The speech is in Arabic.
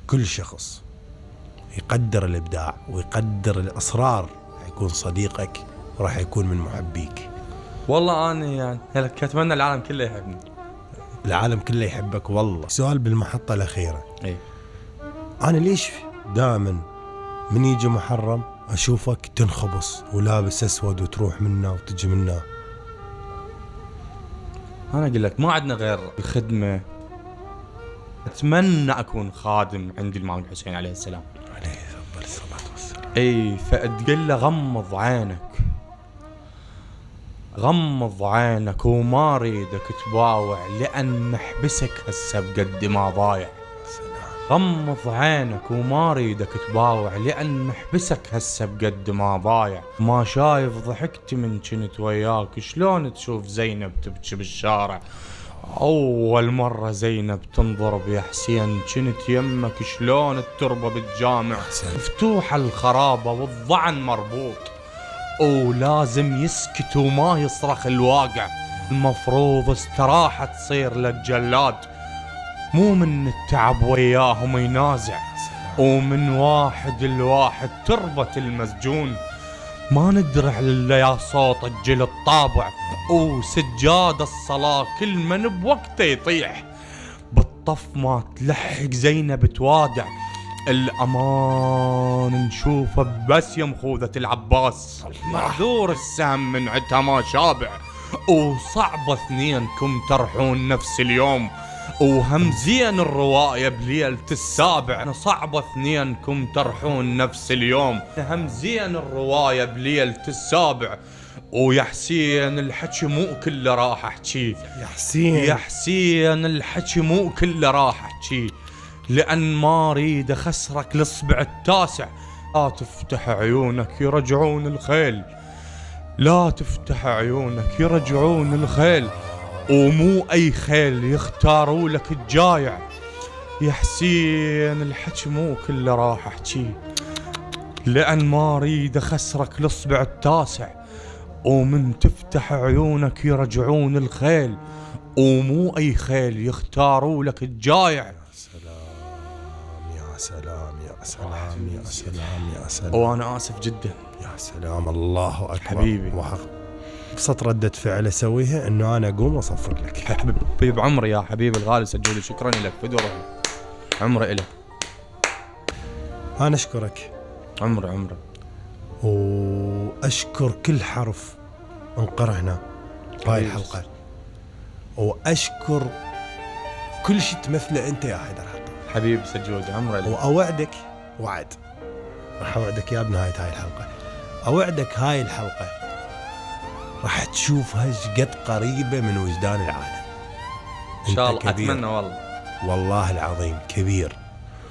كل شخص يقدر الإبداع ويقدر الأسرار يكون صديقك وراح يكون من محبيك. والله أنا يعني أتمنى العالم كله يحبني. العالم كله يحبك والله. سؤال بالمحطة الأخيرة. إيه؟ أنا ليش دائما من يجي محرم أشوفك تنخبص ولابس أسود وتروح منا وتجي منا؟ أنا أقول لك ما عندنا غير الخدمة. أتمنى أكون خادم عند الإمام الحسين عليه السلام عليه الصلاة والسلام. أي فتقول له غمض عينك، غمض عينك وما ريدك تباوع لأن محبسك هسه بقد ما ضايع. غمض عينك وما ريدك تباوع لأن محبسك هسه بقد ما ضايع. ما شايف ضحكت من كنت وياك، شلون تشوف زينب تبكي بالشارع. أول مرة زينب تنضرب يا حسين كنت يمك، شلون التربة بالجامع مفتوحة الخرابة والضعن مربوط، ولازم يسكت وما يصرخ الواقع. المفروض استراحة تصير لك جلاد، مو من التعب وياهم ينازع، ومن واحد الواحد تربة المسجون. ما ندرع إلا يا صوت الجل الطابع، وسجاد الصلاة كل من بوقته يطيح. بالطف ما تلحق زينب توادع، الأمان نشوفه بس يم خوذة العباس. معذور السهم من عدها ما شابع، وصعب اثنينكم ترحون نفس اليوم، وهم زين الرواية بليلة السابع. صعب اثنينكم ترحون نفس اليوم، هم زين الرواية بليلة السابع. ويا حسين الحكي مو كله راح احكي، يا حسين الحكي مو كله راح احكي، لأن ما اريد اخسرك الاصبع التاسع. لا تفتح عيونك يرجعون الخيل، لا تفتح عيونك يرجعون الخيل، ومو أي خيل يختاروا لك الجايع. يا حسين الحكي مو كله راح احكي، لأن ما اريد اخسرك الاصبع التاسع. ومن تفتح عيونك يرجعون الخيل، ومو أي خيل يختاروا لك الجايع. يا سلام يا سلام يا سلام يا سلام. وأنا آسف جدا. يا سلام، الله أكبر حبيبي. بسط ردة فعل أسويها إنه أنا أقوم وأصفق لك. حبيب عمري يا حبيبي الغالي سجولي، شكرا لك فدوة عمري إلك. أنا أشكرك عمري وأشكر كل حرف انقرهنا بهاي الحلقة، وأشكر كل شيء تمثله أنت يا حيدر حبيب سجود عمري. وأوعدك راح أوعدك يا بنهاية هاي الحلقة، أوعدك هاي الحلقة راح تشوفها قد قريبة من وجدان العالم. إن شاء الله. أتمنى والله العظيم كبير.